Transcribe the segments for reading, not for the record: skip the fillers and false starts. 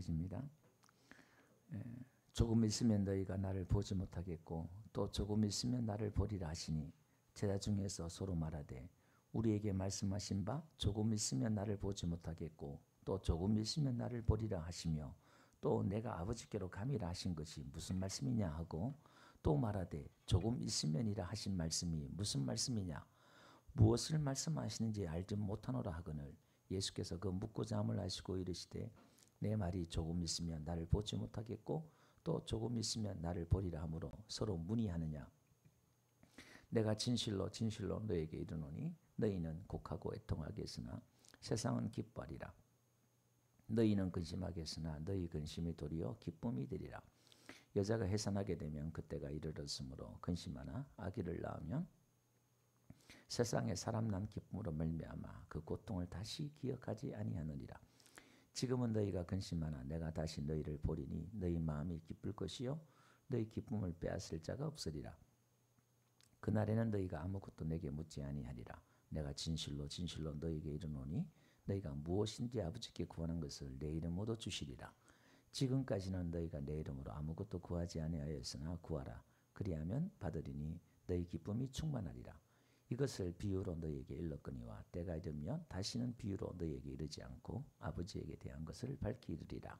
말씀이십니다. 조금 있으면 너희가 나를 보지 못하겠고 또 조금 있으면 나를 보리라 하시니 제자 중에서 서로 말하되 우리에게 말씀하신 바 조금 있으면 나를 보지 못하겠고 또 조금 있으면 나를 보리라 하시며 또 내가 아버지께로 감이라 하신 것이 무슨 말씀이냐 하고 또 말하되 조금 있으면이라 하신 말씀이 무슨 말씀이냐 무엇을 말씀하시는지 알지 못하노라 하거늘 예수께서 그 묻고자 함을 아시고 이르시되 내 말이 조금 있으면 나를 보지 못하겠고 또 조금 있으면 나를 보리라 하므로 서로 문의하느냐 내가 진실로 진실로 너에게 이르노니 너희는 곡하고 애통하겠으나 세상은 기뻐하리라 너희는 근심하겠으나 너희 근심이 도리어 기쁨이 되리라 여자가 해산하게 되면 그때가 이르렀으므로 근심하나 아기를 낳으면 세상에 사람 난 기쁨으로 말미암아 그 고통을 다시 기억하지 아니하느니라 지금은 너희가 근심하나 내가 다시 너희를 보리니 너희 마음이 기쁠 것이요 너희 기쁨을 빼앗을 자가 없으리라 그날에는 너희가 아무것도 내게 묻지 아니하리라 내가 진실로 진실로 너희에게 이르노니 너희가 무엇인지 아버지께 구하는 것을 내 이름으로 주시리라 지금까지는 너희가 내 이름으로 아무것도 구하지 아니하였으나 구하라 그리하면 받으리니 너희 기쁨이 충만하리라 이것을 비유로 너희에게 일렀거니와 때가 이르면 다시는 비유로 너희에게 이르지 않고 아버지에게 대한 것을 밝히 이르리라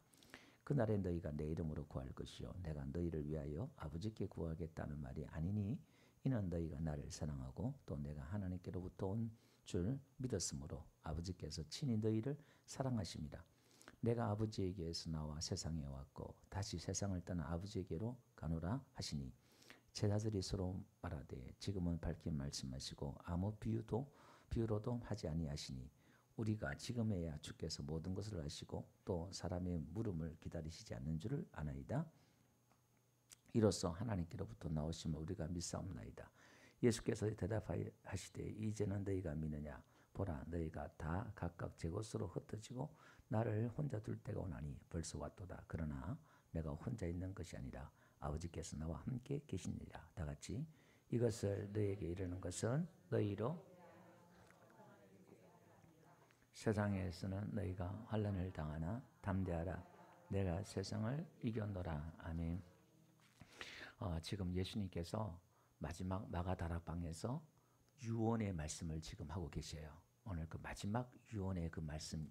그날에 너희가 내 이름으로 구할 것이요 내가 너희를 위하여 아버지께 구하겠다는 말이 아니니 이는 너희가 나를 사랑하고 또 내가 하나님께로부터 온 줄 믿었으므로 아버지께서 친히 너희를 사랑하심이라 내가 아버지에게서 나와 세상에 왔고 다시 세상을 떠나 아버지에게로 가노라 하시니 제자들이 서로 말하되 지금은 밝히 말씀하시고 아무 비유로도 하지 아니하시니 우리가 지금에야 주께서 모든 것을 아시고 또 사람의 물음을 기다리시지 않는 줄을 아나이다 이로써 하나님께로부터 나오심을 우리가 믿사옵나이다 예수께서 대답하시되 이제는 너희가 믿느냐 보라 너희가 다 각각 제 곳으로 흩어지고 나를 혼자 둘 때가 오나니 벌써 왔도다 그러나 내가 혼자 있는 것이 아니라 아버지께서 나와 함께 계시니라 다 같이 이것을 너희에게 이르는 것은 너희로 세상에서는 너희가 환난을 당하나 담대하라 내가 세상을 이겼노라 아멘 지금 예수님께서 마지막 마가다락방에서 유언의 말씀을 지금 하고 계셔요. 오늘 그 마지막 유언의 그 말씀을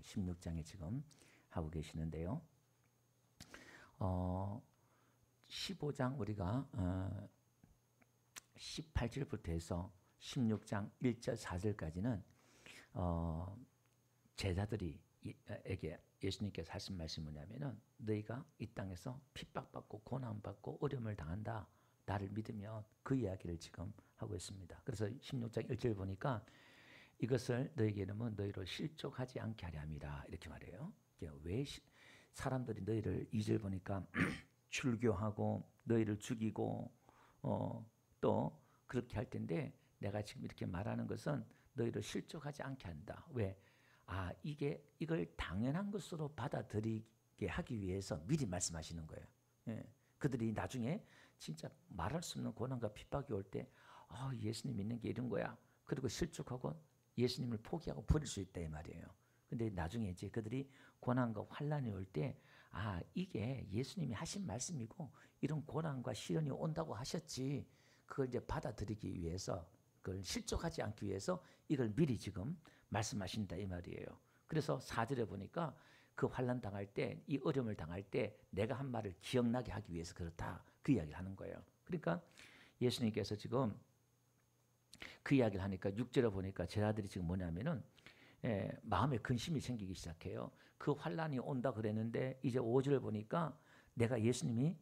16장에 지금 하고 계시는데요. 15장 우리가 18절부터 해서 16장 1절 4절까지는 제자들에게 예수님께서 하신 말씀이 뭐냐면은 너희가 이 땅에서 핍박받고 고난받고 어려움을 당한다. 나를 믿으면 그 이야기를 지금 하고 있습니다. 그래서 16장 1절 보니까 이것을 너희에게 이르면 너희로 실족하지 않게 하려 함이라 이렇게 말해요. 왜 사람들이 너희를 2절 보니까 출교하고 너희를 죽이고 또 그렇게 할 텐데 내가 지금 이렇게 말하는 것은 너희를 실족하지 않게 한다. 왜? 이걸 당연한 것으로 받아들이게 하기 위해서 미리 말씀하시는 거예요. 예. 그들이 나중에 진짜 말할 수 없는 고난과 핍박이 올 때 예수님 믿는 게 이런 거야. 그리고 실족하고 예수님을 포기하고 버릴 수 있다 이 말이에요. 근데 나중에 이제 그들이 고난과 환난이 올 때 이게 예수님이 하신 말씀이고 이런 고난과 시련이 온다고 하셨지. 그걸 이제 받아들이기 위해서 그걸 실족하지 않기 위해서 이걸 미리 지금 말씀하신다 이 말이에요. 그래서 4절에 보니까 그 환난 당할 때, 이 어려움을 당할 때 내가 한 말을 기억나게 하기 위해서 그렇다 그 이야기를 하는 거예요. 그러니까 예수님께서 지금 그 이야기를 하니까 6절에 보니까 제자들이 지금 뭐냐면은 마음에 근심이 생기기 시작해요. 그 환난이 온다 그랬는데 이제 5절을 보니까 내가 예수님이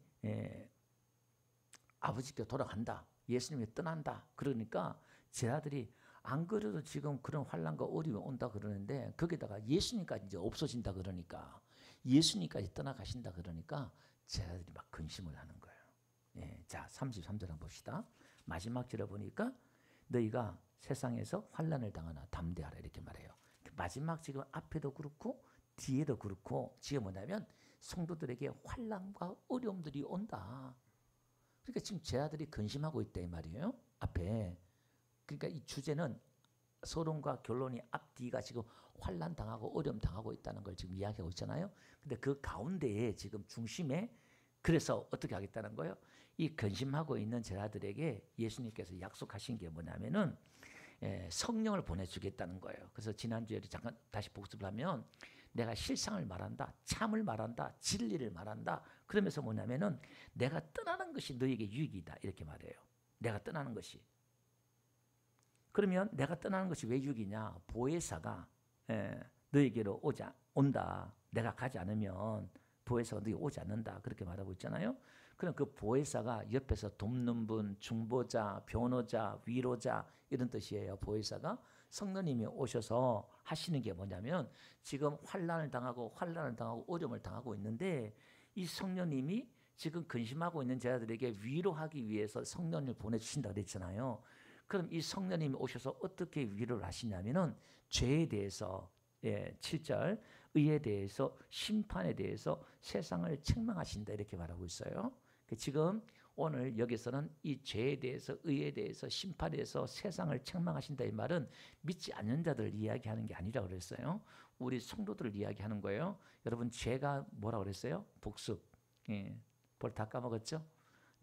아버지께 돌아간다. 예수님이 떠난다. 그러니까 제자들이 안 그래도 지금 그런 환난과 어려움이 온다 그러는데 거기다가 예수님까지 이제 없어진다 그러니까 예수님까지 떠나가신다 그러니까 제자들이 막 근심을 하는 거예요. 자 33절 한번 봅시다. 마지막 절에 보니까 너희가 세상에서 환난을 당하나 담대하라 이렇게 말해요. 마지막 지금 앞에도 그렇고 뒤에도 그렇고 지금 뭐냐면 성도들에게 환난과 어려움들이 온다. 그러니까 지금 제자들이 근심하고 있다 이 말이에요. 앞에. 그러니까 이 주제는 서론과 결론이 앞뒤가 지금 환난 당하고 어려움 당하고 있다는 걸 지금 이야기하고 있잖아요. 근데 그 가운데에 지금 중심에 그래서 어떻게 하겠다는 거예요? 이 근심하고 있는 제자들에게 예수님께서 약속하신 게 뭐냐면은 성령을 보내주겠다는 거예요. 그래서 지난주에 잠깐 다시 복습을 하면 내가 실상을 말한다, 참을 말한다, 진리를 말한다. 그러면서 뭐냐면은 내가 떠나는 것이 너에게 유익이다 이렇게 말해요. 내가 떠나는 것이. 그러면 내가 떠나는 것이 왜 유익이냐? 보혜사가 너에게로 온다. 내가 가지 않으면 보혜사가 너에게 오지 않는다. 그렇게 말하고 있잖아요. 그럼 그 보혜사가 옆에서 돕는 분, 중보자, 변호자, 위로자 이런 뜻이에요. 보혜사가 성령님이 오셔서 하시는 게 뭐냐면 지금 환난을 당하고 어려움을 당하고 있는데 이 성령님이 지금 근심하고 있는 제자들에게 위로하기 위해서 성령님을 보내주신다 그랬잖아요. 그럼 이 성령님이 오셔서 어떻게 위로를 하시냐면은 죄에 대해서 7절 의에 대해서 심판에 대해서 세상을 책망하신다 이렇게 말하고 있어요. 지금 오늘 여기서는 이 죄에 대해서 의에 대해서 심판에 대해서 세상을 책망하신다 이 말은 믿지 않는 자들을 이야기하는 게 아니라 그랬어요. 우리 성도들을 이야기하는 거예요. 여러분 죄가 뭐라 그랬어요? 복습. 볼 다 까먹었죠?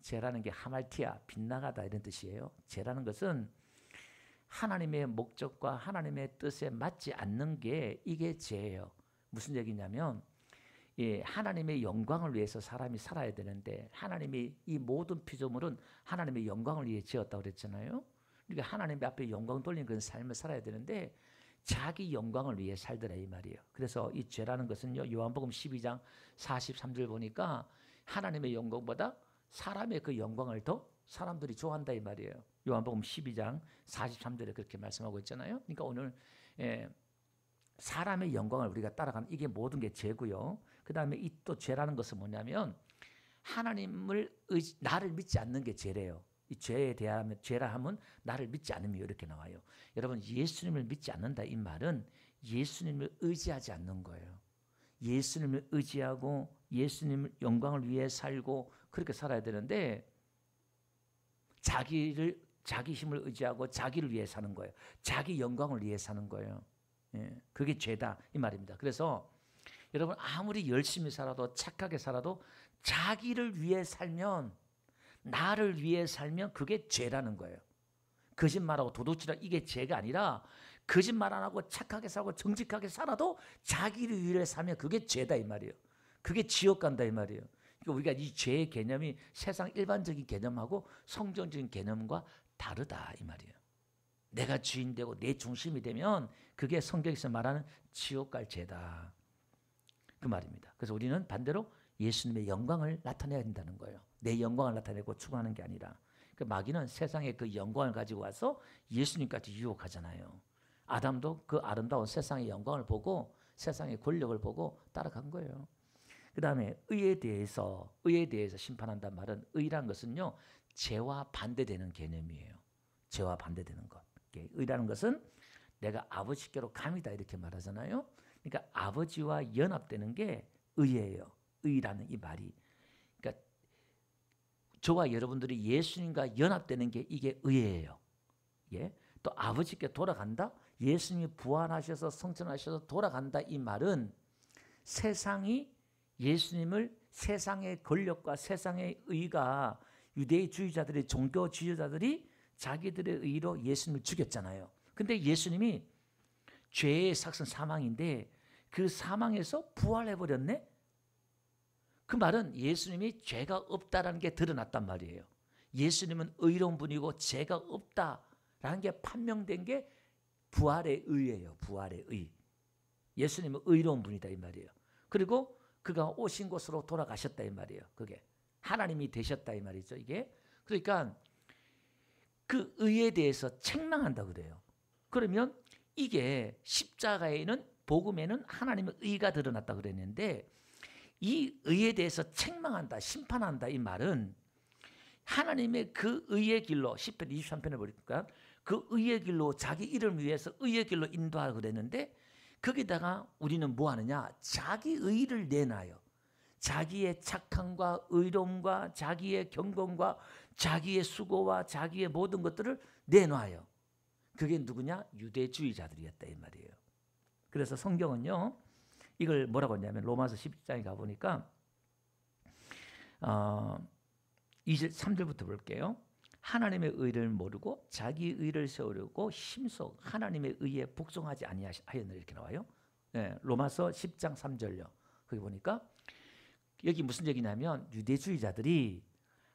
죄라는 게 하말티아, 빗나가다 이런 뜻이에요. 죄라는 것은 하나님의 목적과 하나님의 뜻에 맞지 않는 게 이게 죄예요. 무슨 얘기냐면 하나님의 영광을 위해서 사람이 살아야 되는데 하나님이 이 모든 피조물은 하나님의 영광을 위해 지었다고 그랬잖아요. 그러니까 하나님 앞에 영광 돌리는 그런 삶을 살아야 되는데 자기 영광을 위해 살더라 이 말이에요. 그래서 이 죄라는 것은요. 요한복음 12장 43절 보니까 하나님의 영광보다 사람의 그 영광을 더 사람들이 좋아한다 이 말이에요. 요한복음 12장 43절에 그렇게 말씀하고 있잖아요. 그러니까 오늘 사람의 영광을 우리가 따라가는 이게 모든 게 죄고요. 그 다음에 이 또 죄라는 것은 뭐냐면 나를 믿지 않는 게 죄래요. 이 죄에 대하면 죄라 하면 나를 믿지 않으며 이렇게 나와요. 여러분 예수님을 믿지 않는다 이 말은 예수님을 의지하지 않는 거예요. 예수님을 의지하고 예수님의 영광을 위해 살고 그렇게 살아야 되는데 자기 힘을 의지하고 자기를 위해 사는 거예요. 자기 영광을 위해 사는 거예요. 그게 죄다 이 말입니다. 그래서 여러분 아무리 열심히 살아도 착하게 살아도 자기를 위해 살면 나를 위해 살면 그게 죄라는 거예요. 거짓말하고 도둑질하고 이게 죄가 아니라 거짓말 안 하고 착하게 살고 정직하게 살아도 자기를 위해 살면 그게 죄다 이 말이에요. 그게 지옥 간다 이 말이에요. 그러니까 우리가 이 죄의 개념이 세상 일반적인 개념하고 성경적인 개념과 다르다 이 말이에요. 내가 주인 되고 내 중심이 되면 그게 성경에서 말하는 지옥 갈 죄다 그 말입니다. 그래서 우리는 반대로 예수님의 영광을 나타내야 된다는 거예요. 내 영광을 나타내고 추구하는 게 아니라 그 마귀는 세상의 그 영광을 가지고 와서 예수님까지 유혹하잖아요. 아담도 그 아름다운 세상의 영광을 보고 세상의 권력을 보고 따라간 거예요. 그 다음에 의에 대해서 심판한다는 말은 의란 것은요 죄와 반대되는 개념이에요. 죄와 반대되는 것. 의라는 것은 내가 아버지께로 감이다 이렇게 말하잖아요. 그러니까 아버지와 연합되는 게 의예요. 의라는 이 말이. 그러니까 저와 여러분들이 예수님과 연합되는 게 이게 의예요. 또 아버지께 돌아간다. 예수님이 부활하셔서 성천하셔서 돌아간다 이 말은 세상이 예수님을 세상의 권력과 세상의 의가 유대주의자들이 종교 지도자들이 자기들의 의로 예수님을 죽였잖아요. 근데 예수님이 죄의 삭선 사망인데 그 사망에서 부활해버렸네? 그 말은 예수님이 죄가 없다라는 게 드러났단 말이에요. 예수님은 의로운 분이고 죄가 없다라는 게 판명된 게 부활의 의예요. 부활의 의. 예수님은 의로운 분이다 이 말이에요. 그리고 그가 오신 곳으로 돌아가셨다 이 말이에요. 그게 하나님이 되셨다 이 말이죠. 이게 그러니까 그 의에 대해서 책망한다 그래요. 그러면 이게 십자가에는 복음에는 하나님의 의가 드러났다 그랬는데 이 의에 대해서 책망한다, 심판한다 이 말은 하나님의 그 의의 길로 10편 23편에 보니까 그 의의 길로 자기 이름을 위해서 의의 길로 인도하라고 그랬는데 거기다가 우리는 뭐 하느냐? 자기 의를 내놔요. 자기의 착함과 의로움과 자기의 경건과 자기의 수고와 자기의 모든 것들을 내놔요. 그게 누구냐? 유대주의자들이었다 이 말이에요. 그래서 성경은요, 이걸 뭐라고 했냐면 로마서 10장에 가보니까 2절 3절부터 볼게요. 하나님의 의를 모르고 자기 의를 세우려고 힘써 하나님의 의에 복종하지 아니하였느라 이렇게 나와요. 네, 로마서 10장 3절요. 거기 보니까 여기 무슨 얘기냐면 유대주의자들이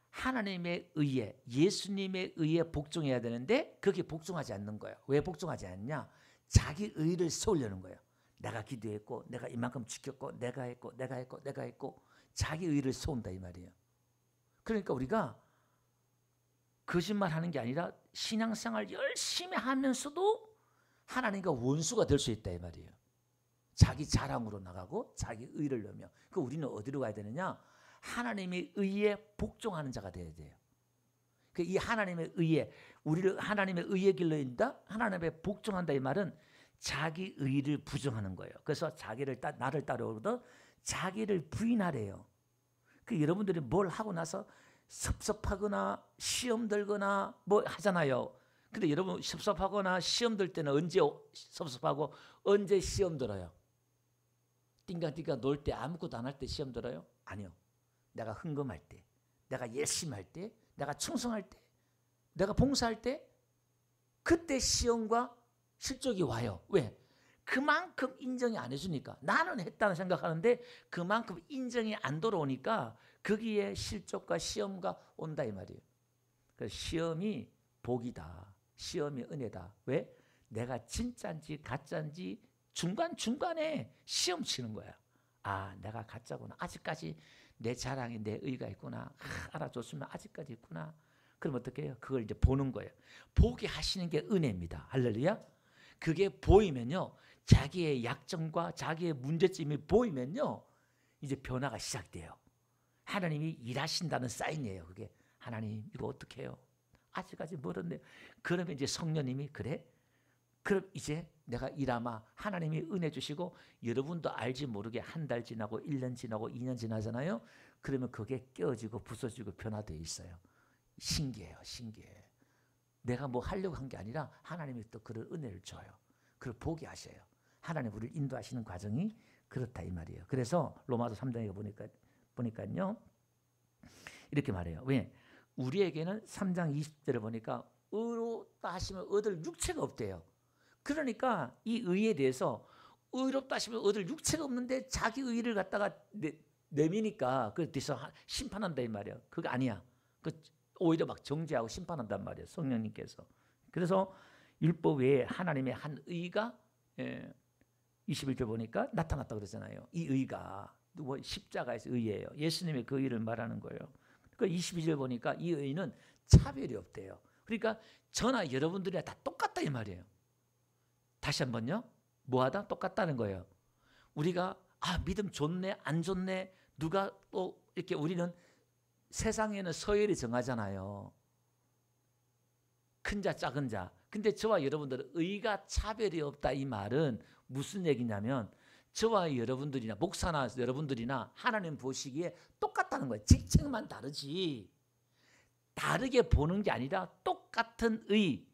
하나님의 의에 예수님의 의에 복종해야 되는데 거기에 복종하지 않는 거예요. 왜 복종하지 않냐? 자기 의를 세우려는 거예요. 내가 기도했고 내가 이만큼 지켰고 내가 했고 자기 의를 세운다 이 말이에요. 그러니까 우리가 거짓말하는 게 아니라 신앙생활 열심히 하면서도 하나님과 원수가 될 수 있다 이 말이에요. 자기 자랑으로 나가고 자기 의를 넣으며 그 우리는 어디로 가야 되느냐? 하나님의 의에 복종하는 자가 되어야 돼요. 이 하나님의 의에 우리를 하나님의 의의 길로 인다 하나님의 복종한다 이 말은 자기 의를 부정하는 거예요. 그래서 나를 따르거든 자기를 부인하래요. 여러분들이 뭘 하고 나서 섭섭하거나 시험 들거나 뭐 하잖아요. 근데 여러분 섭섭하거나 시험 들 때는 언제 섭섭하고 언제 시험 들어요? 띵가띵가 놀 때 아무것도 안 할 때 시험 들어요? 아니요. 내가 헌금할 때, 내가 열심히 할 때, 내가 충성할 때, 내가 봉사할 때 그때 시험과 실족이 와요. 왜? 그만큼 인정이 안 해주니까. 나는 했다는 생각하는데 그만큼 인정이 안 돌아오니까 거기에 실족과 시험과 온다 이 말이에요. 그래서 시험이 복이다. 시험이 은혜다. 왜? 내가 진짜인지 가짜인지 중간중간에 시험 치는 거야. 아, 내가 가짜구나. 아직까지 내 자랑에 내 의가 있구나. 알아줬으면 아직까지 있구나. 그럼 어떻게 해요? 그걸 이제 보는 거예요. 보게 하시는 게 은혜입니다. 할렐루야. 그게 보이면요. 자기의 약점과 자기의 문제점이 보이면요. 이제 변화가 시작돼요. 하나님이 일하신다는 사인이에요. 그게 하나님 이거 어떻게 해요? 아직까지 멀었네요. 그러면 이제 성령님이 그래? 그럼 이제 내가 일하마 하나님이 은혜 주시고 여러분도 알지 모르게 한 달 지나고 1년 지나고 2년 지나잖아요. 그러면 그게 깨어지고 부서지고 변화되어 있어요. 신기해요. 신기해. 내가 뭐 하려고 한 게 아니라 하나님이 또 그런 은혜를 줘요. 그걸 보게 하셔요. 하나님 우리를 인도하시는 과정이 그렇다 이 말이에요. 그래서 로마서 3장에 보니까요. 이렇게 말해요. 왜? 우리에게는 3장 20절에 보니까 의롭다 하시면 얻을 육체가 없대요. 그러니까 이 의에 대해서 의롭다 하시면 얻을 육체가 없는데 자기 의를 갖다가 내미니까 그래서 심판한다 이 말이에요. 그거 아니야. 오히려 막 정죄하고 심판한단 말이에요. 성령님께서. 그래서 율법 외에 하나님의 한 의가 21절 보니까 나타났다 그러잖아요. 이 의가 십자가에서 의예요. 예수님의 그 의를 말하는 거예요. 그러니까 22절 보니까 이 의는 차별이 없대요. 그러니까 저나 여러분들이랑 다 똑같다 이 말이에요. 다시 한번요. 뭐하다? 똑같다는 거예요. 우리가 믿음 좋네 안 좋네 누가 또 이렇게 우리는 세상에는 서열이 정하잖아요. 큰 자 작은 자. 근데 저와 여러분들은 의가 차별이 없다 이 말은 무슨 얘기냐면 저와 여러분들이나 목사나 여러분들이나 하나님 보시기에 똑같다는 거예요. 직책만 다르지. 다르게 보는 게 아니라 똑같은 의.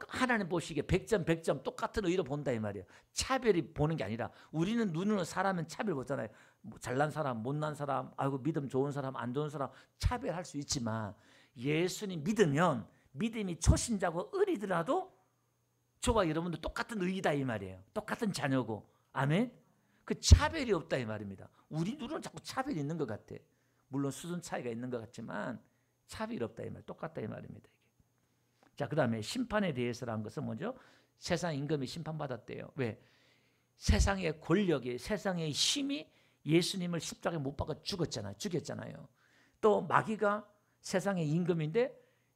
하나님 보시기에 100점 100점 똑같은 의로 본다 이 말이에요. 차별이 보는 게 아니라 우리는 눈으로 사람은 차별 보잖아요. 잘난 사람 못난 사람 아이고 믿음 좋은 사람 안 좋은 사람 차별할 수 있지만 예수님 믿으면 믿음이 초신자고 어리더라도 저와 여러분도 똑같은 의이다 이 말이에요. 똑같은 자녀고 아멘. 그 차별이 없다 이 말입니다. 우리 눈으로는 자꾸 차별이 있는 것 같아. 물론 수준 차이가 있는 것 같지만 차별이 없다 이 말, 똑같다 이 말입니다. 자, 그 다음에 심판에 대해서라는 것은 뭐죠? 세상 임금이 심판받았대요. 왜? 세상의 권력이, 세상의 힘이 예수님을 십자가에 못 박아 죽였잖아요. 또 마귀가 세상의 임금인데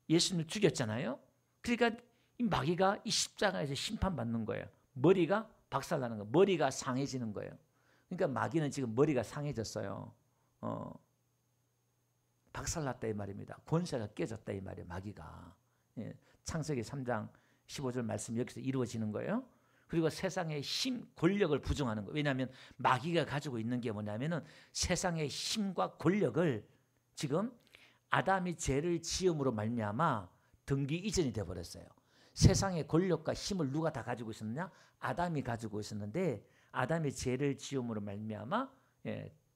예수님을 죽였잖아요. 그러니까 이 마귀가 이 십자가에서 심판받는 거예요. 머리가 박살나는 거예요. 머리가 상해지는 거예요. 그러니까 마귀는 지금 머리가 상해졌어요. 박살났다 이 말입니다. 권세가 깨졌다 이 말이에요. 마귀가. 예, 창세기 3장 15절 말씀 여기서 이루어지는 거예요. 그리고 세상의 힘, 권력을 부정하는 거예요. 왜냐하면 마귀가 가지고 있는 게 뭐냐면은 세상의 힘과 권력을 지금 아담이 죄를 지음으로 말미암아 등기 이전이 되어버렸어요. 세상의 권력과 힘을 누가 다 가지고 있었느냐? 아담이 가지고 있었는데 아담의 죄를 지음으로 말미암아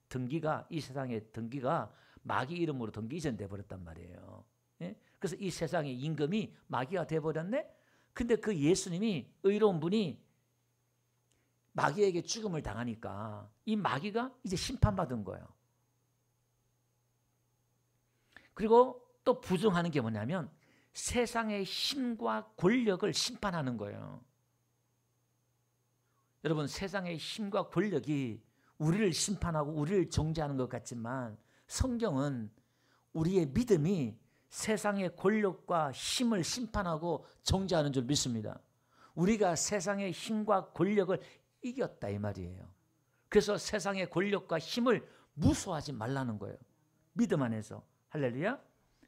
등기가 이 세상의 등기가 마귀 이름으로 등기 이전돼 버렸단 말이에요. 그래서 이 세상의 임금이 마귀가 돼 버렸네. 근데 그 예수님이 의로운 분이 마귀에게 죽음을 당하니까 이 마귀가 이제 심판받은 거예요. 그리고 또 부정하는 게 뭐냐면 세상의 힘과 권력을 심판하는 거예요. 여러분, 세상의 힘과 권력이 우리를 심판하고 우리를 정죄하는 것 같지만 성경은 우리의 믿음이 세상의 권력과 힘을 심판하고 정죄하는 줄 믿습니다. 우리가 세상의 힘과 권력을 이겼다 이 말이에요. 그래서 세상의 권력과 힘을 무서워하지 말라는 거예요. 믿음 안에서. 할렐루야.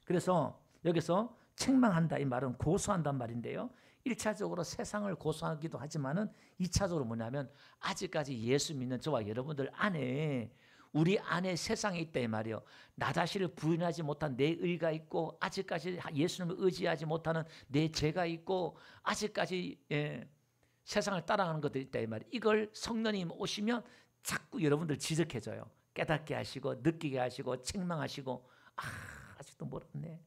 그래서 여기서 책망한다 이 말은 고소한단 말인데요. 1차적으로 세상을 고소하기도 하지만은 2차적으로 뭐냐면 아직까지 예수 믿는 저와 여러분들 안에 우리 안에 세상에 있다 이 말이에요. 나 자신을 부인하지 못한 내 의가 있고 아직까지 예수님을 의지하지 못하는 내 죄가 있고 아직까지 세상을 따라가는 것들이 있다 이 말이에요. 이걸 성령님 오시면 자꾸 여러분들 지적해줘요. 깨닫게 하시고 느끼게 하시고 책망하시고 아직도 멀었네.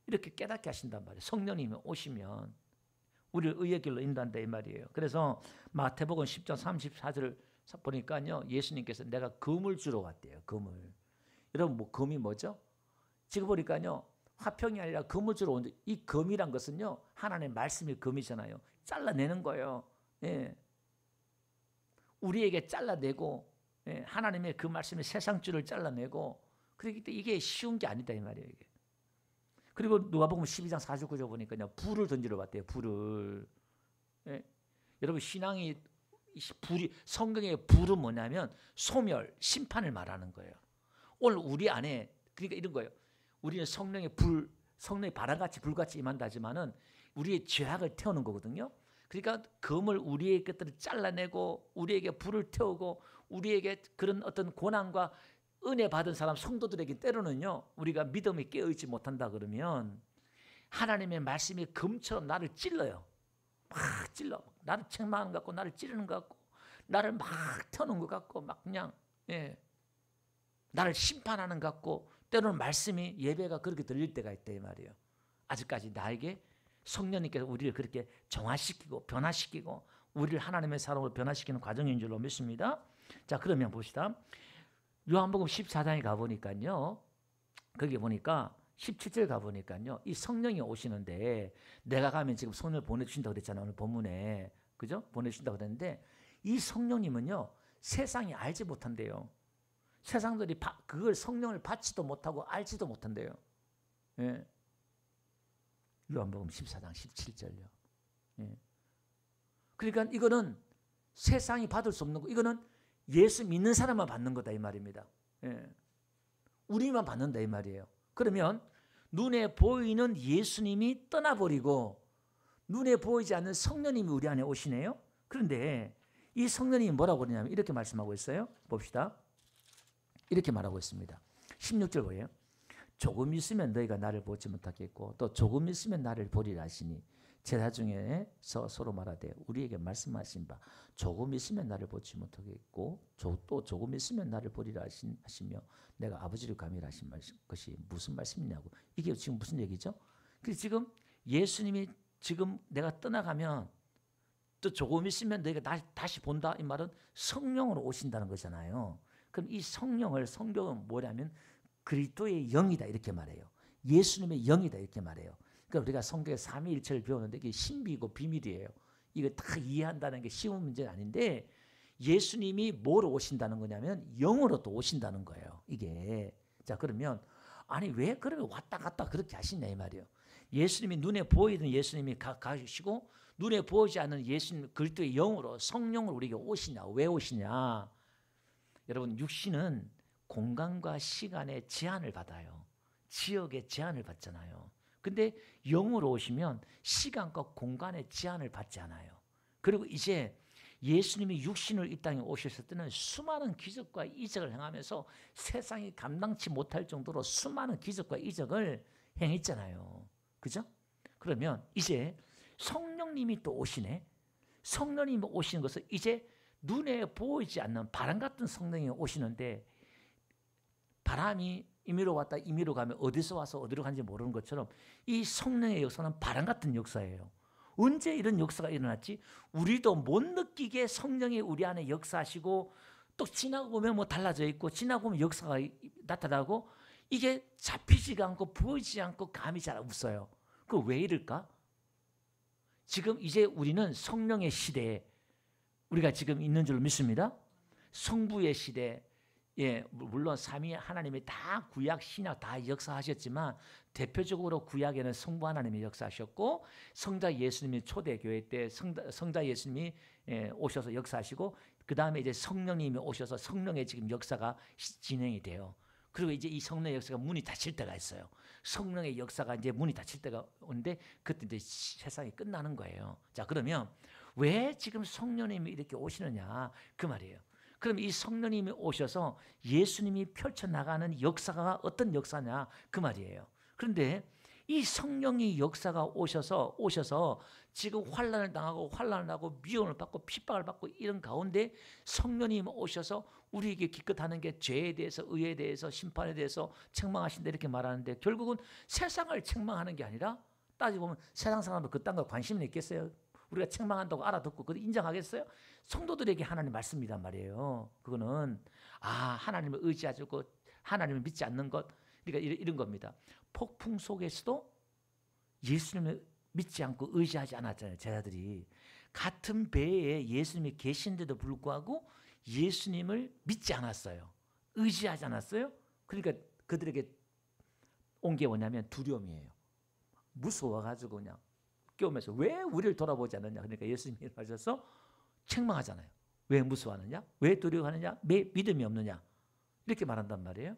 이렇게 깨닫게 하신단 말이에요. 성령님이 오시면 우리를 의의 길로 인도한다 이 말이에요. 그래서 마태복음 10장 34절을 보니까요. 예수님께서 내가 금을 주러 왔대요. 금을. 여러분 뭐 금이 뭐죠? 지금 보니까요. 화평이 아니라 금을 주러 오는데 이 금이란 것은요. 하나님의 말씀이 금이잖아요. 잘라내는 거예요. 우리에게 잘라내고 하나님의 그 말씀이 세상 줄을 잘라내고 그렇기 때문에 이게 쉬운 게 아니다 이 말이에요. 이게. 그리고 누가복음 12장 49절 보니까요. 불을 던지러 왔대요. 불을. 여러분 신앙이 불이 성경의 불은 뭐냐면 소멸, 심판을 말하는 거예요. 오늘 우리 안에 그러니까 이런 거예요. 우리는 성령의 불, 성령의 바람같이 불같이 임한다지만은 우리의 죄악을 태우는 거거든요. 그러니까 금을 우리의 것들을 잘라내고 우리에게 불을 태우고 우리에게 그런 어떤 고난과 은혜 받은 사람 성도들에게 때로는요. 우리가 믿음이 깨어있지 못한다 그러면 하나님의 말씀이 금처럼 나를 찔러요. 막 찔러. 나를 책망하는 것 같고 나를 찌르는 것 같고 나를 막 터는 것 같고 막 그냥 나를 심판하는 것 같고 때로는 말씀이 예배가 그렇게 들릴 때가 있다 이 말이에요. 아직까지 나에게 성령님께서 우리를 그렇게 정화시키고 변화시키고 우리를 하나님의 사람으로 변화시키는 과정인 줄로 믿습니다. 자 그러면 봅시다. 요한복음 14장에 가보니까요. 거기 보니까 17절 가보니까요. 이 성령이 오시는데 내가 가면 지금 성령을 보내주신다고 그랬잖아요. 오늘 본문에. 그죠? 보내주신다고 그랬는데 이 성령님은요. 세상이 알지 못한대요. 세상들이 그걸 성령을 받지도 못하고 알지도 못한대요. 요한복음 14장 17절요. 그러니까 이거는 세상이 받을 수 없는 거. 이거는 예수 믿는 사람만 받는 거다 이 말입니다. 우리만 받는다 이 말이에요. 그러면 눈에 보이는 예수님이 떠나버리고 눈에 보이지 않는 성령님이 우리 안에 오시네요. 그런데 이 성령님이 뭐라고 그러냐면 이렇게 말씀하고 있어요. 봅시다. 이렇게 말하고 있습니다. 16절 보여요. 조금 있으면 너희가 나를 보지 못하겠고 또 조금 있으면 나를 보리라 하시니 제사 중에서 서로 말하되 우리에게 말씀하신 바 조금 있으면 나를 보지 못하겠고 또 조금 있으면 나를 보리라 하시며 내가 아버지를 감히라 하신 것이 무슨 말씀이냐고. 이게 지금 무슨 얘기죠? 그래서 지금 예수님이 지금 내가 떠나가면 또 조금 있으면 너희가 다시 본다 이 말은 성령으로 오신다는 거잖아요. 그럼 이 성경은 뭐냐면 그리스도의 영이다 이렇게 말해요. 예수님의 영이다 이렇게 말해요. 그러니까 우리가 성경의 삼위일체를 배우는데 이게 신비고 비밀이에요. 이거 다 이해한다는 게 쉬운 문제는 아닌데 예수님이 뭐로 오신다는 거냐면 영으로 또 오신다는 거예요. 이게. 자 그러면 아니 왜 그러면 왔다 갔다 그렇게 하시냐 이 말이에요. 예수님이 눈에 보이는 예수님이 가시고 눈에 보이지 않는 예수님 그리스도의 영으로 성령으로 우리에게 오시냐. 왜 오시냐. 여러분 육신은 공간과 시간의 제한을 받아요. 지역의 제한을 받잖아요. 근데 영으로 오시면 시간과 공간의 제한을 받지 않아요. 그리고 이제 예수님이 육신을 이 땅에 오셨을 때는 수많은 기적과 이적을 행하면서 세상이 감당치 못할 정도로 수많은 기적과 이적을 행했잖아요. 그죠? 그러면 이제 성령님이 또 오시네. 성령님이 오시는 것은 이제 눈에 보이지 않는 바람 같은 성령이 오시는데, 바람이 임의로 왔다 임의로 가면 어디서 와서 어디로 가는지 모르는 것처럼 이 성령의 역사는 바람 같은 역사예요. 언제 이런 역사가 일어났지? 우리도 못 느끼게 성령이 우리 안에 역사하시고, 또 지나고 보면 뭐 달라져 있고, 지나고 보면 역사가 나타나고, 이게 잡히지가 않고 보이지 않고 감이 잘 없어요. 그 왜 이럴까? 지금 이제 우리는 성령의 시대에 우리가 지금 있는 줄 믿습니다. 성부의 시대. 예, 물론 삼위 하나님이 다 구약 신약 다 역사하셨지만, 대표적으로 구약에는 성부 하나님이 역사하셨고, 성자 예수님이 초대교회 때 성자 예수님이 오셔서 역사하시고, 그 다음에 이제 성령님이 오셔서 성령의 지금 역사가 진행이 돼요. 그리고 이제 이 성령의 역사가 문이 닫힐 때가 있어요. 성령의 역사가 이제 문이 닫힐 때가 오는데, 그때 이제 세상이 끝나는 거예요. 자, 그러면 왜 지금 성령님이 이렇게 오시느냐 그 말이에요. 그럼 이 성령님이 오셔서 예수님이 펼쳐나가는 역사가 어떤 역사냐 그 말이에요. 그런데 이 성령의 역사가 오셔서 지금 환난을 당하고 환난을 하고 미움을 받고 핍박을 받고 이런 가운데 성령님이 오셔서 우리에게 기껏하는 게 죄에 대해서, 의에 대해서, 심판에 대해서 책망하신다 이렇게 말하는데, 결국은 세상을 책망하는 게 아니라, 따지고 보면 세상 사람도 그딴 거 관심이 있겠어요? 우리가 책망한다고 알아듣고 그걸 인정하겠어요? 성도들에게 하나님 말씀이란 말이에요. 그거는 하나님을 의지하고 하나님을 믿지 않는 것, 그러니까 이런 겁니다. 폭풍 속에서도 예수님을 믿지 않고 의지하지 않았잖아요. 제자들이 같은 배에 예수님이 계신데도 불구하고 예수님을 믿지 않았어요. 의지하지 않았어요. 그러니까 그들에게 온 게 뭐냐면 두려움이에요. 무서워가지고 그냥 깨우면서 왜 우리를 돌아보지 않느냐. 그러니까 예수님이 하셔서 책망하잖아요. 왜 무서워하느냐? 왜 두려워하느냐? 왜 믿음이 없느냐? 이렇게 말한단 말이에요.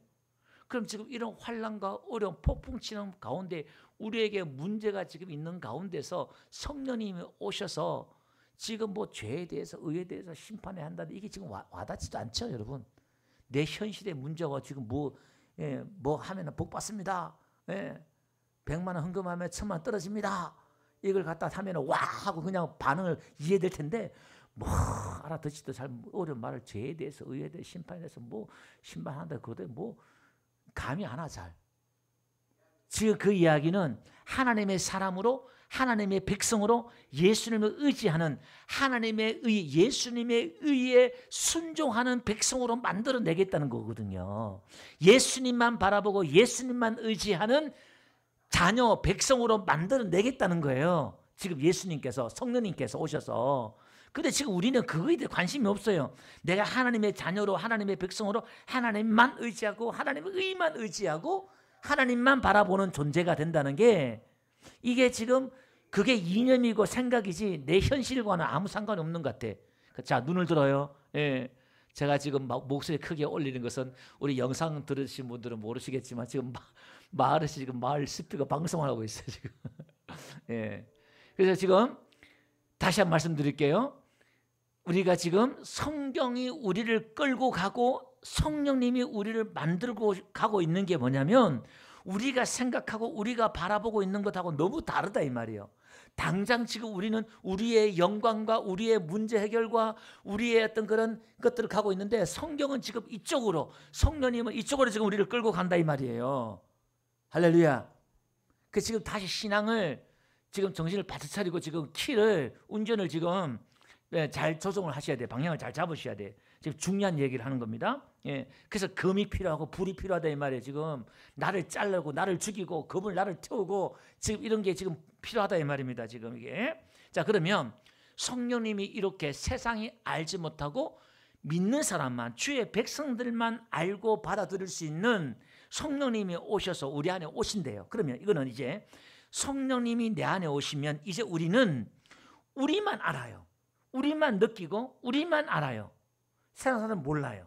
그럼 지금 이런 환난과 어려움, 폭풍 치는 가운데 우리에게 문제가 지금 있는 가운데서 성령님이 오셔서 지금 뭐 죄에 대해서, 의에 대해서 심판해야 한다는 이게 지금 와닿지도 않죠, 여러분. 내 현실의 문제가 지금 뭐 하면 복 받습니다. 100만 원 헌금하면 1000만 떨어집니다. 이걸 갖다 하면 와 하고 그냥 반응을 이해될 텐데, 뭐 알아듣지도 잘 어려운 말을 죄에 대해서, 의에 대해서, 심판에 대해서 뭐 심판한다 그러대 뭐 감이 안 와 잘. 지금 그 이야기는 하나님의 사람으로, 하나님의 백성으로 예수님을 의지하는, 하나님의 의, 예수님의 의에 순종하는 백성으로 만들어내겠다는 거거든요. 예수님만 바라보고 예수님만 의지하는 자녀, 백성으로 만들어내겠다는 거예요. 지금 예수님께서, 성령님께서 오셔서. 근데 지금 우리는 그거에 대해 관심이 없어요. 내가 하나님의 자녀로, 하나님의 백성으로 하나님만 의지하고 하나님의 의만 의지하고 하나님만 바라보는 존재가 된다는 게, 이게 지금 그게 이념이고 생각이지 내 현실과는 아무 상관이 없는 것 같아. 자, 눈을 들어요. 예. 제가 지금 목소리 크게 올리는 것은 우리 영상 들으신 분들은 모르시겠지만 지금 마을에서 지금 마을 스피커 방송을 하고 있어요 지금. 예. 그래서 지금 다시 한 번 말씀드릴게요. 우리가 지금 성경이 우리를 끌고 가고 성령님이 우리를 만들고 가고 있는 게 뭐냐면, 우리가 생각하고 우리가 바라보고 있는 것하고 너무 다르다 이 말이에요. 당장 지금 우리는 우리의 영광과 우리의 문제 해결과 우리의 어떤 그런 것들을 가고 있는데, 성경은 지금 이쪽으로, 성령님은 이쪽으로 지금 우리를 끌고 간다 이 말이에요. 할렐루야. 그 지금 다시 신앙을 지금 정신을 바짝 차리고 지금 운전을 지금 잘 조정을 하셔야 돼. 방향을 잘 잡으셔야 돼. 지금 중요한 얘기를 하는 겁니다. 예. 그래서 금이 필요하고 불이 필요하다 이 말이에요. 지금 나를 자르고 나를 죽이고 금을 나를 태우고 지금 이런 게 지금 필요하다 이 말입니다. 지금 이게. 자, 그러면 성령님이 이렇게 세상이 알지 못하고 믿는 사람만, 주의 백성들만 알고 받아들일 수 있는 성령님이 오셔서 우리 안에 오신대요. 그러면 이거는 이제 성령님이 내 안에 오시면 이제 우리는 우리만 알아요. 우리만 느끼고 우리만 알아요. 세상 사람은 몰라요.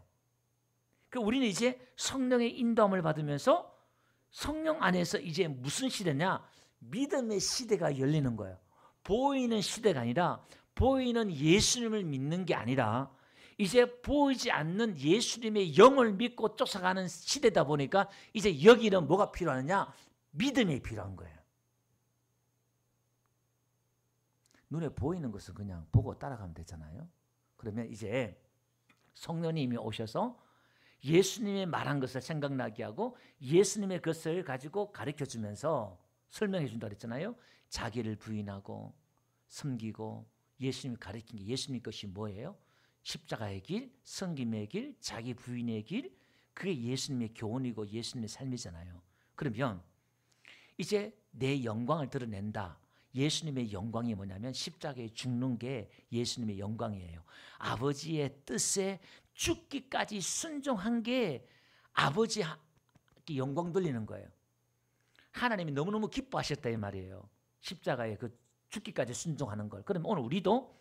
우리는 이제 성령의 인도함을 받으면서 성령 안에서 이제 무슨 시대냐? 믿음의 시대가 열리는 거예요. 보이는 시대가 아니라, 보이는 예수님을 믿는 게 아니라 이제 보이지 않는 예수님의 영을 믿고 쫓아가는 시대다 보니까 이제 여기는 뭐가 필요하느냐? 믿음이 필요한 거예요. 눈에 보이는 것은 그냥 보고 따라가면 되잖아요. 그러면 이제 성령님이 오셔서 예수님이 말한 것을 생각나게 하고 예수님의 것을 가지고 가르쳐주면서 설명해 준다 그랬잖아요. 자기를 부인하고 섬기고 예수님이 가르친 게 예수님 것이 뭐예요? 십자가의 길, 섬김의 길, 자기 부인의 길, 그게 예수님의 교훈이고 예수님의 삶이잖아요. 그러면 이제 내 영광을 드러낸다. 예수님의 영광이 뭐냐면 십자가에 죽는 게 예수님의 영광이에요. 아버지의 뜻에 죽기까지 순종한 게 아버지 영광 돌리는 거예요. 하나님이 너무너무 기뻐하셨다 이 말이에요. 십자가에 그 죽기까지 순종하는 걸. 그럼 오늘 우리도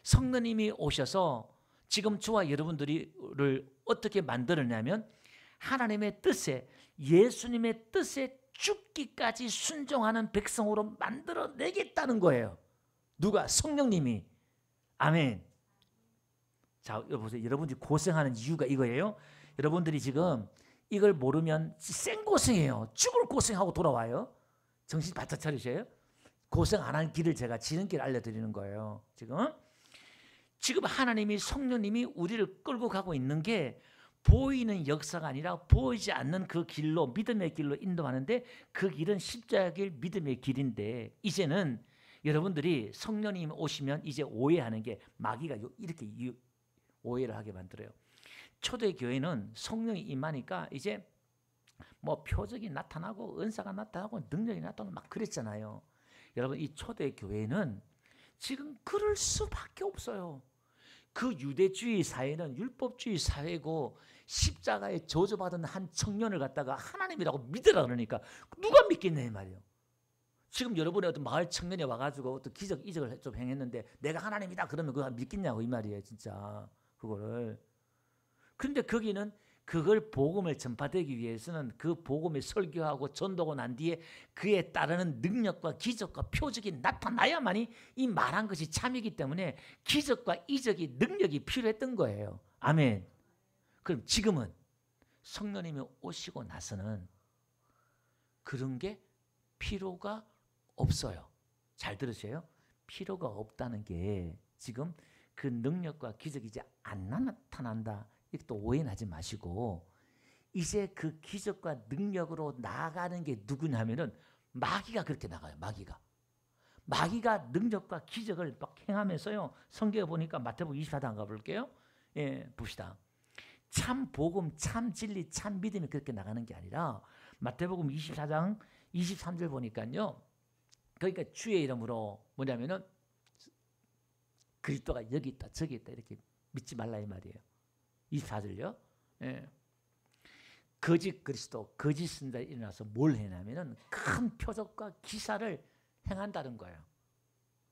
성령님이 오셔서 지금 저와 여러분들을 어떻게 만들었냐면 하나님의 뜻에 예수님의 뜻에 죽기까지 순종하는 백성으로 만들어내겠다는 거예요. 누가? 성령님이. 아멘. 자, 보세요. 여러분들이 고생하는 이유가 이거예요. 여러분들이 지금 이걸 모르면 생고생해요. 죽을 고생하고 돌아와요. 정신 바짝 차리세요. 고생 안 한 길을 제가 지는 길 알려드리는 거예요. 지금 하나님이 성령님이 우리를 끌고 가고 있는 게 보이는 역사가 아니라 보이지 않는 그 길로 믿음의 길로 인도하는데 그 길은 십자가의 길 믿음의 길인데 이제는 여러분들이 성령님 오시면 이제 오해하는 게 마귀가 이렇게 오해를 하게 만들어요. 초대교회는 성령이 임하니까 이제 뭐 표적이 나타나고 은사가 나타나고 능력이 나타나고 막 그랬잖아요. 여러분 이 초대교회는 지금 그럴 수밖에 없어요. 그 유대주의 사회는 율법주의 사회고 십자가에 저주받은 한 청년을 갖다가 하나님이라고 믿으라 그러니까 누가 믿겠냐 이 말이에요. 지금 여러분의 어떤 마을 청년이 와가지고 어떤 기적 이적을 좀 행했는데 내가 하나님이다 그러면 그거 믿겠냐고 이 말이에요. 진짜 그거를. 그런데 거기는 그걸 복음을 전파되기 위해서는 그 복음을 설교하고 전도하고 난 뒤에 그에 따르는 능력과 기적과 표적이 나타나야만이 이 말한 것이 참이기 때문에 기적과 이적이 능력이 필요했던 거예요. 아멘. 그럼 지금은 성령님이 오시고 나서는 그런 게 필요가 없어요. 잘 들으세요? 필요가 없다는 게 지금 그 능력과 기적이 이제 안 나타난다. 이렇게 또 오해하지 마시고 이제 그 기적과 능력으로 나아가는 게 누구냐면은 마귀가 그렇게 나가요. 마귀가 능력과 기적을 막 행하면서요. 성경에 보니까 마태복음 24장 가볼게요. 예, 봅시다. 참 복음, 참 진리, 참 믿음이 그렇게 나가는 게 아니라 마태복음 24장 23절 보니까요. 그러니까 주의 이름으로 뭐냐면은 그리스도가 여기 있다 저기 있다 이렇게 믿지 말라 이 말이에요. 24절요. 예. 거짓 그리스도, 거짓 선자가 일어나서 뭘 해냐면은 큰 표적과 기사를 행한다는 거예요.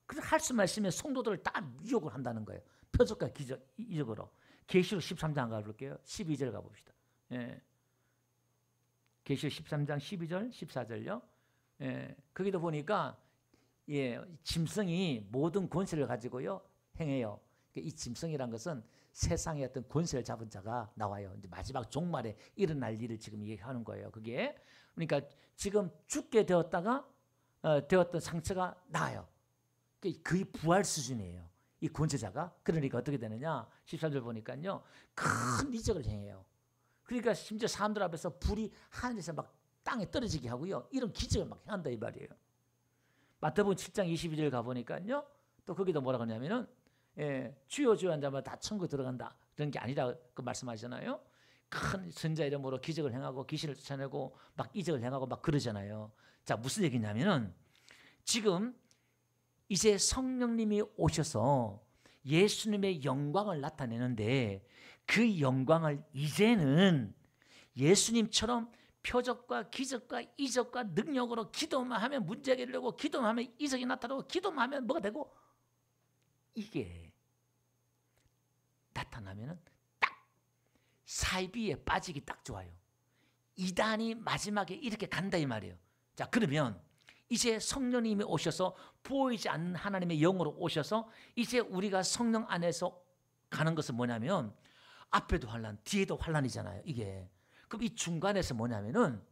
그래서 할 수만 있으면 성도들을 다 미혹을 한다는 거예요. 표적과 기적, 이적으로. 계시록 13장 가볼게요. 12절 가봅시다. 예. 계시록 13장 12절, 14절요. 예. 거기도 보니까 예, 짐승이 모든 권세를 가지고요 행해요. 이 짐승이란 것은 세상의 어떤 권세를 잡은 자가 나와요. 이제 마지막 종말에 일어날 일을 지금 얘기하는 거예요. 그게 그러니까 지금 죽게 되었다가 되었던 상처가 나아요. 거의 부활 수준이에요. 이 권세자가. 그러니까 어떻게 되느냐? 13절 보니까요. 큰 이적을 행해요. 그러니까 심지어 사람들 앞에서 불이 하늘에서 막 땅에 떨어지게 하고요. 이런 기적을 막 행한다 이 말이에요. 마태복음 7장 22절 가보니까요. 또 거기도 뭐라고 하냐면은 예, 주여 주여 한 자마다 다 천국에 들어간다. 그런 게 아니라 그 말씀하시잖아요. 큰 선자 이름으로 기적을 행하고 귀신을 쫓아내고 막 이적을 행하고 막 그러잖아요. 자, 무슨 얘기냐면은 지금 이제 성령님이 오셔서 예수님의 영광을 나타내는데 그 영광을 이제는 예수님처럼 표적과 기적과 이적과 능력으로 기도만 하면 문제가 되고 기도만 하면 이적이 나타나고 기도만 하면 뭐가 되고 이게 나타나면은 딱 사이비에 빠지기 딱 좋아요. 이단이 마지막에 이렇게 간다 이 말이에요. 자, 그러면 이제 성령님이 오셔서 보이지 않는 하나님의 영으로 오셔서 이제 우리가 성령 안에서 가는 것은 뭐냐면 앞에도 환난, 뒤에도 환난이잖아요. 이게. 그럼 이 중간에서 뭐냐면은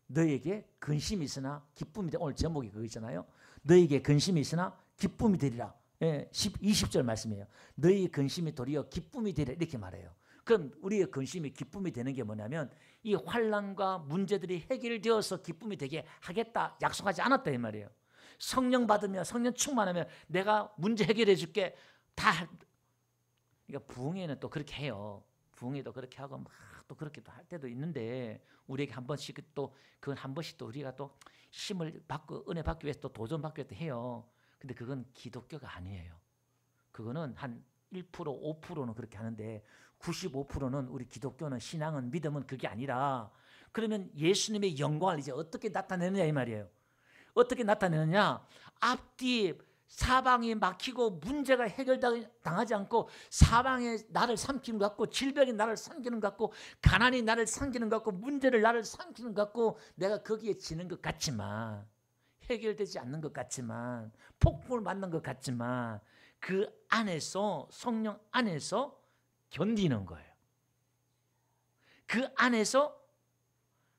너에게 근심이 있으나 기쁨이 돼. 오늘 제목이 그거 있잖아요. 너에게 근심이 있으나 기쁨이 되리라. 20절 말씀이에요. 너희 근심이 도리어 기쁨이 되리라 이렇게 말해요. 그럼 우리의 근심이 기쁨이 되는 게 뭐냐면 이 환난과 문제들이 해결되어서 기쁨이 되게 하겠다 약속하지 않았다 이 말이에요. 성령 받으면 성령 충만하면 내가 문제 해결해 줄게 다. 그러니까 부흥회는 또 그렇게 해요. 부흥회도 그렇게 하고 막 또 그렇게 또 할 때도 있는데 우리에게 한 번씩 또 그건 한 번씩 또 우리가 또 힘을 받고 은혜 받기 위해서 또 도전받기 위해서 해요. 근데 그건 기독교가 아니에요. 그거는 한 1%, 5%는 그렇게 하는데 95%는 우리 기독교는 신앙은 믿음은 그게 아니라 그러면 예수님의 영광을 이제 어떻게 나타내느냐 이 말이에요. 어떻게 나타내느냐? 앞뒤 사방이 막히고 문제가 해결당하지 않고 사방에 나를 삼키는 것 같고 질병이 나를 삼키는 것 같고 가난이 나를 삼키는 것 같고 문제를 나를 삼키는 것 같고 내가 거기에 지는 것 같지만 해결되지 않는 것 같지만 폭풍을 맞는 것 같지만 그 안에서 성령 안에서 견디는 거예요. 그 안에서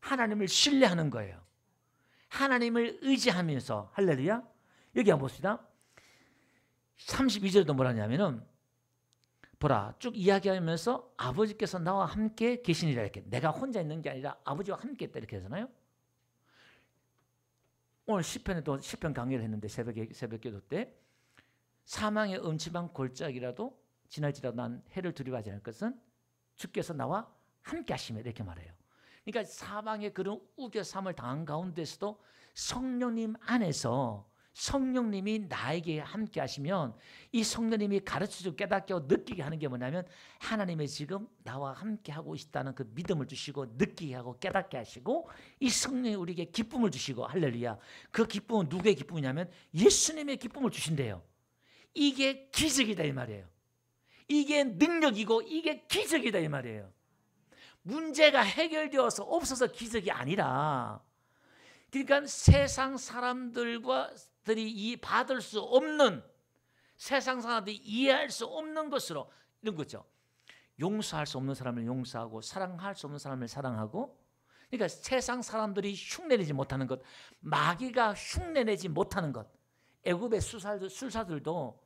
하나님을 신뢰하는 거예요. 하나님을 의지하면서 할렐루야. 여기 한번 봅시다. 32절도 뭐라 하냐면은 보라 쭉 이야기하면서 아버지께서 나와 함께 계시니라 이렇게 내가 혼자 있는 게 아니라 아버지와 함께 있다 이렇게 하잖아요. 오늘 시편에도 시편 강의를 했는데 새벽 기도 때 사망의 음침한 골짜기라도 지날지라도 난 해를 두려워하지 않을 것은 주께서 나와 함께 하시며 이렇게 말해요. 그러니까 사방의 그런 우겨삼을 당한 가운데서도 성령님 안에서 성령님이 나에게 함께 하시면 이 성령님이 가르쳐주고 깨닫게 하고 느끼게 하는 게 뭐냐면 하나님이 지금 나와 함께 하고 있다는 그 믿음을 주시고 느끼게 하고 깨닫게 하시고 이 성령이 우리에게 기쁨을 주시고 할렐루야. 그 기쁨은 누구의 기쁨이냐면 예수님의 기쁨을 주신대요. 이게 기적이다 이 말이에요. 이게 능력이고 이게 기적이다 이 말이에요. 문제가 해결되어서 없어서 기적이 아니라 그러니까 세상 사람들이 받을 수 없는 세상 사람들이 이해할 수 없는 것으로 이런 거죠. 용서할 수 없는 사람을 용서하고 사랑할 수 없는 사람을 사랑하고 그러니까 세상 사람들이 흉내내지 못하는 것 마귀가 흉내내지 못하는 것 애굽의 술사들도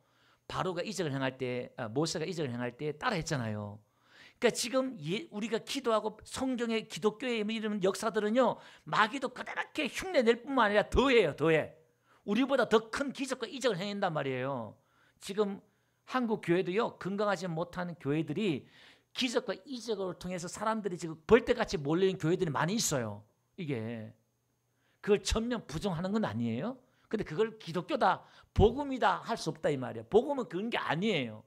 바로가 이적을 행할 때 모세가 이적을 행할 때 따라했잖아요. 그러니까 지금 우리가 기도하고 성경의 기독교의 이런 역사들은요 마귀도 그렇게 흉내낼 뿐만 아니라 더해요. 더해. 우리보다 더 큰 기적과 이적을 행한단 말이에요. 지금 한국 교회도요 건강하지 못한 교회들이 기적과 이적을 통해서 사람들이 지금 벌떼같이 몰리는 교회들이 많이 있어요. 이게 그걸 전면 부정하는 건 아니에요. 근데 그걸 기독교다 복음이다 할 수 없다 이 말이에요. 복음은 그런 게 아니에요.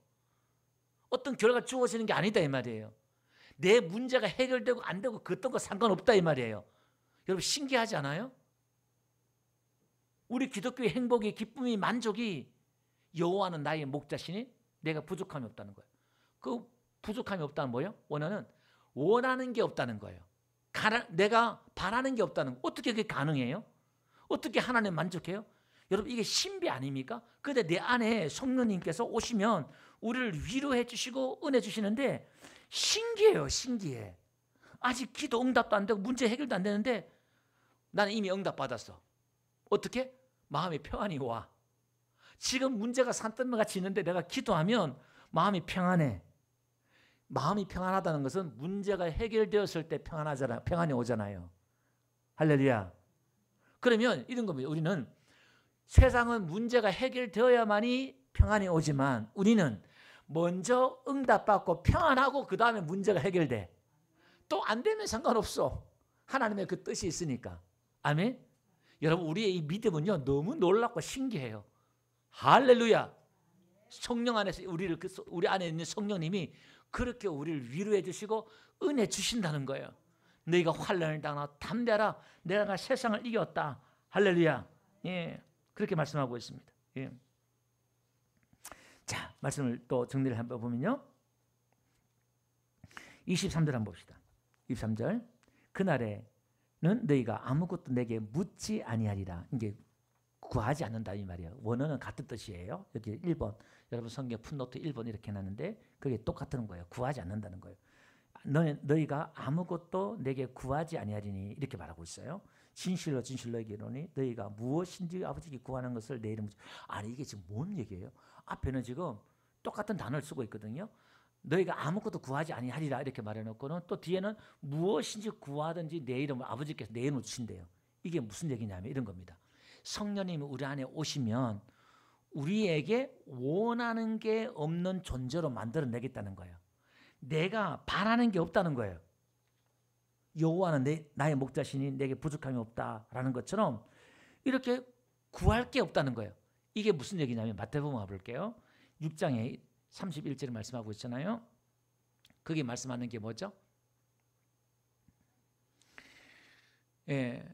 어떤 결과가 주어지는 게 아니다 이 말이에요. 내 문제가 해결되고 안 되고 그 어떤 거 상관없다 이 말이에요. 여러분 신기하지 않아요? 우리 기독교의 행복이 기쁨이 만족이 여호와는 나의 목자시니 내가 부족함이 없다는 거예요. 그 부족함이 없다는 뭐예요? 원하는 게 없다는 거예요. 내가 바라는 게 없다는 거예요. 어떻게 그게 가능해요? 어떻게 하나님 만족해요? 여러분 이게 신비 아닙니까? 그런데 내 안에 성령님께서 오시면 우리를 위로해 주시고 은혜 주시는데 신기해요. 신기해. 아직 기도 응답도 안 되고 문제 해결도 안 되는데 나는 이미 응답 받았어. 어떻게? 마음이 평안이 와. 지금 문제가 산더미같이 있는데 내가 기도하면 마음이 평안해. 마음이 평안하다는 것은 문제가 해결되었을 때 평안하잖아요. 평안이 오잖아요. 할렐루야. 그러면 이런 겁니다. 우리는 세상은 문제가 해결되어야만이 평안이 오지만 우리는 먼저 응답받고 평안하고 그 다음에 문제가 해결돼. 또 안 되면 상관없어. 하나님의 그 뜻이 있으니까. 아멘. 여러분 우리의 이 믿음은요 너무 놀랍고 신기해요. 할렐루야. 성령 안에서 우리 안에 있는 성령님이 그렇게 우리를 위로해 주시고 은혜 주신다는 거예요. 너희가 환난을 당하나 담대하라. 내가 세상을 이겼다. 할렐루야. 예, 그렇게 말씀하고 있습니다. 예. 자, 말씀을 또 정리를 한번 보면요. 23절 한번 봅시다. 23절. 그날에는 너희가 아무것도 내게 묻지 아니하리라. 이게 구하지 않는다 이 말이에요. 원어는 같은 뜻이에요. 여기 1번. 여러분 성경 풋노트 1번 이렇게 해놨는데 그게 똑같은 거예요. 구하지 않는다는 거예요. 너희가 아무것도 내게 구하지 아니하리니 이렇게 말하고 있어요. 진실로 진실로 너희에게 이르노니 너희가 무엇인지 아버지께 구하는 것을 내 이름으로. 아니 이게 지금 뭔 얘기예요? 앞에는 지금 똑같은 단어를 쓰고 있거든요. 너희가 아무것도 구하지 아니하리라 이렇게 말해놓고는 또 뒤에는 무엇인지 구하든지 내 이름으로 아버지께서 내 이름으로 주신대요. 이게 무슨 얘기냐면 이런 겁니다. 성령님이 우리 안에 오시면 우리에게 원하는 게 없는 존재로 만들어내겠다는 거예요. 내가 바라는 게 없다는 거예요. 여호와는 나의 목자시니 내게 부족함이 없다라는 것처럼 이렇게 구할 게 없다는 거예요. 이게 무슨 얘기냐면 마태복음 와볼게요. 6장에 31절에 말씀하고 있잖아요. 거기 말씀하는 게 뭐죠? 예,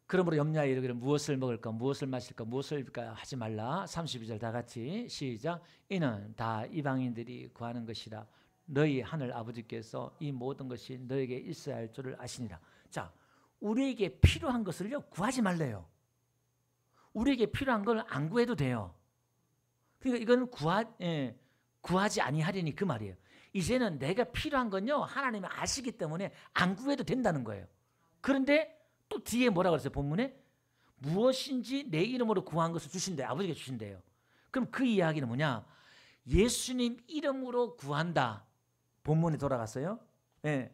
그러므로 염려하여 이르기를 무엇을 먹을까 무엇을 마실까 무엇을 입을까 하지 말라. 32절 다 같이 시작. 이는 다 이방인들이 구하는 것이라. 너희 하늘 아버지께서 이 모든 것이 너에게 있어야 할 줄을 아시니라. 자, 우리에게 필요한 것을요 구하지 말래요. 우리에게 필요한 걸 안 구해도 돼요. 그러니까 이건 구하지 아니하리니 그 말이에요. 이제는 내가 필요한 건요 하나님이 아시기 때문에 안 구해도 된다는 거예요. 그런데 또 뒤에 뭐라 그랬어요? 본문에 무엇인지 내 이름으로 구한 것을 주신대. 아버지가 주신대요. 그럼 그 이야기는 뭐냐? 예수님 이름으로 구한다. 본문에 돌아갔어요. 네.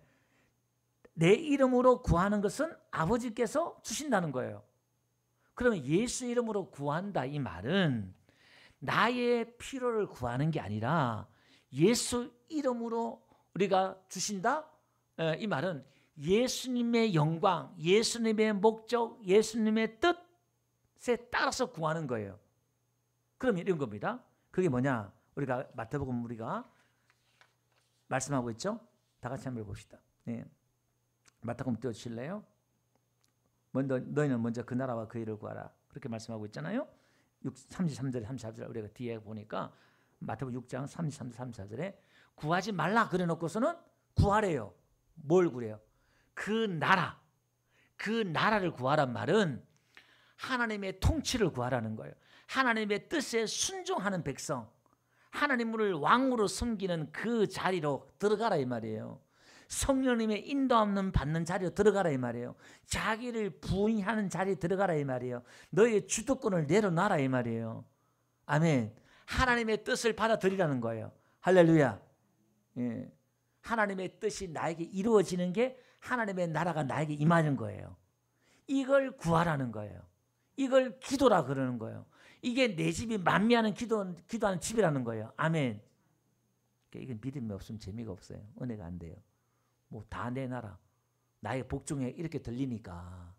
내 이름으로 구하는 것은 아버지께서 주신다는 거예요. 그러면 예수 이름으로 구한다 이 말은 나의 필요를 구하는 게 아니라 예수 이름으로 우리가 주신다? 이 말은 예수님의 영광, 예수님의 목적, 예수님의 뜻에 따라서 구하는 거예요. 그럼 이런 겁니다. 그게 뭐냐? 우리가 마태복음 우리가 말씀하고 있죠? 다 같이 한번 봅시다. 네. 마태복음 띄워주실래요? 너희는 먼저 그 나라와 그 일을 구하라. 그렇게 말씀하고 있잖아요. 33절, 34절 우리가 뒤에 보니까 마태복음 6장 33절, 34절에 구하지 말라 그래 놓고서는 구하래요. 뭘 구해요? 그 나라를 구하란 말은 하나님의 통치를 구하라는 거예요. 하나님의 뜻에 순종하는 백성, 하나님을 왕으로 섬기는 그 자리로 들어가라 이 말이에요. 성령님의 인도함을 받는 자리로 들어가라 이 말이에요. 자기를 부인하는 자리에 들어가라 이 말이에요. 너의 주도권을 내려놔라 이 말이에요. 아멘. 하나님의 뜻을 받아들이라는 거예요. 할렐루야. 예. 하나님의 뜻이 나에게 이루어지는 게 하나님의 나라가 나에게 임하는 거예요. 이걸 구하라는 거예요. 이걸 기도라 그러는 거예요. 이게 내 집이 만미하는 기도하는 집이라는 거예요. 아멘. 이게 믿음이 없으면 재미가 없어요. 은혜가 안 돼요. 뭐 다 내 나라, 나의 복종에 이렇게 들리니까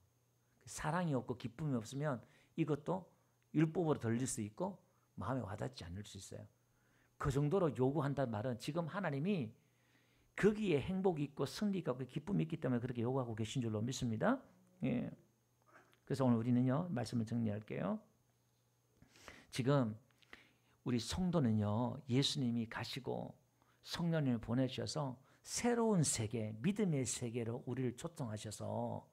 사랑이 없고 기쁨이 없으면 이것도 율법으로 들릴 수 있고 마음에 와닿지 않을 수 있어요. 그 정도로 요구한다는 말은 지금 하나님이 거기에 행복이 있고 승리가 있고 기쁨이 있기 때문에 그렇게 요구하고 계신 줄로 믿습니다. 예. 그래서 오늘 우리는요 말씀을 정리할게요. 지금 우리 성도는요 예수님이 가시고 성령님을 보내주셔서 새로운 세계, 믿음의 세계로 우리를 초청하셔서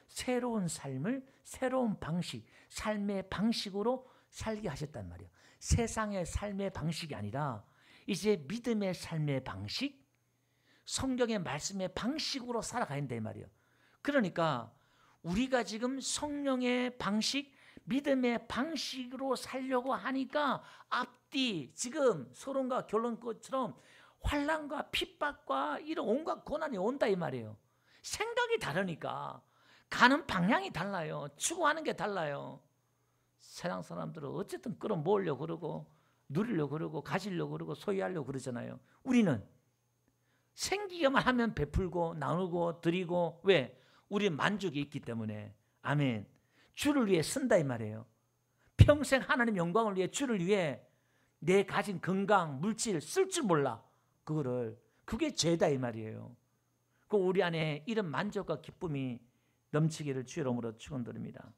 새로운 삶을 새로운 방식, 삶의 방식으로 살게 하셨단 말이에요. 세상의 삶의 방식이 아니라 이제 믿음의 삶의 방식, 성경의 말씀의 방식으로 살아가야 된다 이 말이에요. 그러니까 우리가 지금 성령의 방식, 믿음의 방식으로 살려고 하니까 앞뒤 지금 서론과 결론처럼 환난과 핍박과 이런 온갖 고난이 온다 이 말이에요. 생각이 다르니까 가는 방향이 달라요. 추구하는 게 달라요. 세상 사람들은 어쨌든 끌어모으려고 그러고 누리려고 그러고 가지려고 그러고 소유하려고 그러잖아요. 우리는 생기기만 하면 베풀고 나누고 드리고 왜? 우리 만족이 있기 때문에. 아멘. 주를 위해 쓴다 이 말이에요. 평생 하나님 영광을 위해 주를 위해 내 가진 건강, 물질 쓸 줄 몰라. 그게 죄다 이 말이에요. 그 우리 안에 이런 만족과 기쁨이 넘치기를 주의 이름으로 축원드립니다.